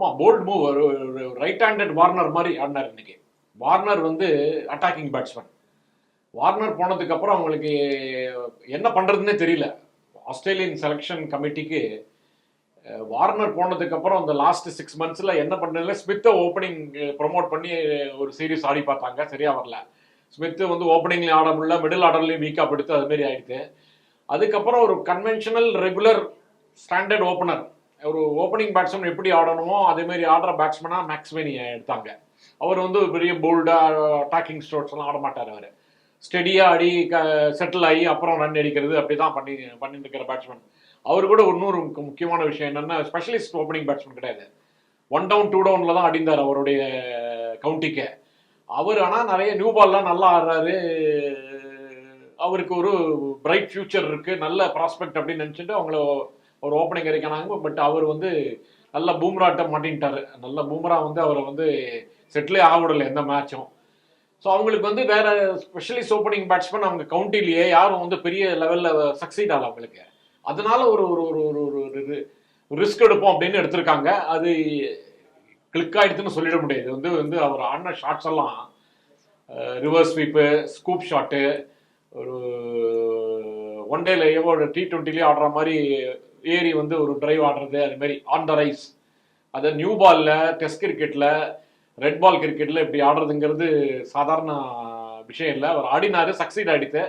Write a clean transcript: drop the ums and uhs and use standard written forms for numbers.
ஆமாம், bolt move. ஒரு right handed Warner மாதிரி ஆடினார் இன்னைக்கு. வார்னர் வந்து அட்டாக்கிங் பேட்ஸ்மேன். வார்னர் போனதுக்கு அப்புறம் அவங்களுக்கு என்ன பண்றதுன்னே தெரியல. ஆஸ்திரேலியன் செலெக்ஷன் கமிட்டிக்கு வார்னர் போனதுக்கு அப்புறம் அந்த லாஸ்ட் 6 monthsல என்ன பண்ணல, ஸ்மித்தை ஓப்பனிங் ப்ரொமோட் பண்ணி ஒரு சீரீஸ் ஆடி பார்த்தாங்க, சரியா வரல. ஸ்மித் வந்து ஓப்பனிங்லேயும் ஆட முடியல, மிடில் ஆர்டர்லையும் வீக்காக படுத்து அது மாதிரி ஆயிடுது. அதுக்கப்புறம் ஒரு கன்வென்ஷனல் ரெகுலர் ஸ்டாண்டர்ட் ஓப்பனர், ஒரு ஓப்பனிங் பேட்ஸ்மேன் எப்படி ஆடணுமோ அதே மாதிரி ஆடுற பேட்ஸ்மேனா மேக்ஸ்வெனியை எடுத்தாங்க. அவர் வந்து பெரிய போல்டா அட்டாக்கிங் ஸ்ட்ரோக்ஸ் எல்லாம் ஆட மாட்டார். அவர் ஸ்டெடியா ஆடி செட்டில் ஆகி அப்புறம் ரன் அடிக்கிறது அப்படிதான் பண்ணிட்டு இருக்கிற பேட்ஸ்மேன். அவர் கூட இன்னொரு முக்கியமான விஷயம் என்னன்னா, ஸ்பெஷலிஸ்ட் ஓப்பனிங் பேட்ஸ்மேன் கிடையாது. 1 down 2 downல தான் அடிந்தார் அவருடைய கவுண்டிக்கு. அவர் ஆனால் நிறைய நியூ பால்லாம் நல்லா ஆடுறாரு, அவருக்கு ஒரு பிரைட் ஃபியூச்சர் இருக்கு, நல்ல ப்ராஸ்பெக்ட் அப்படின்னு நினைச்சிட்டு அவங்கள ஒரு ஓப்பனிங் இறக்கினாங்க. பட் அவர் வந்து நல்ல பூம்ராட்ட மாட்டின்ட்டாரு. நல்ல பூம்ரா வந்து அவரை வந்து செட்டிலே ஆகவிடலை எந்த மேட்சும். ஸோ அவங்களுக்கு வந்து வேற ஸ்பெஷலிஸ்ட் ஓப்பனிங் பேட்ஸ்மேன் அவங்க கவுண்டிலேயே யாரும் வந்து பெரிய லெவலில் சக்சீட் ஆகல அவங்களுக்கு. அதனால ஒரு ஒரு ஒரு ஒரு ஒரு ரிஸ்க் எடுப்போம் அப்படின்னு எடுத்திருக்காங்க. அது கிளிக் ஆயிடுதுன்னு சொல்லிட முடியாது. வந்து வந்து அவர் ஆடின ஷாட்ஸ் எல்லாம் ரிவர்ஸ் ஸ்வீப்பு, ஸ்கூப் ஷாட்டு, ஒரு ஒன் டேல ஒரு T20லயே ஆடுற மாதிரி ஏறி வந்து ஒரு டிரைவ் ஆடுறது, அது மாதிரி ஆன் த ரைஸ். அதை நியூ பால்ல, டெஸ்ட் கிரிக்கெட்ல, ரெட் பால் கிரிக்கெட்ல இப்படி ஆடுறதுங்கிறது சாதாரண விஷயம் இல்லை. அவர் ஆடினாரு, சக்சீட் ஆயிடுத்து.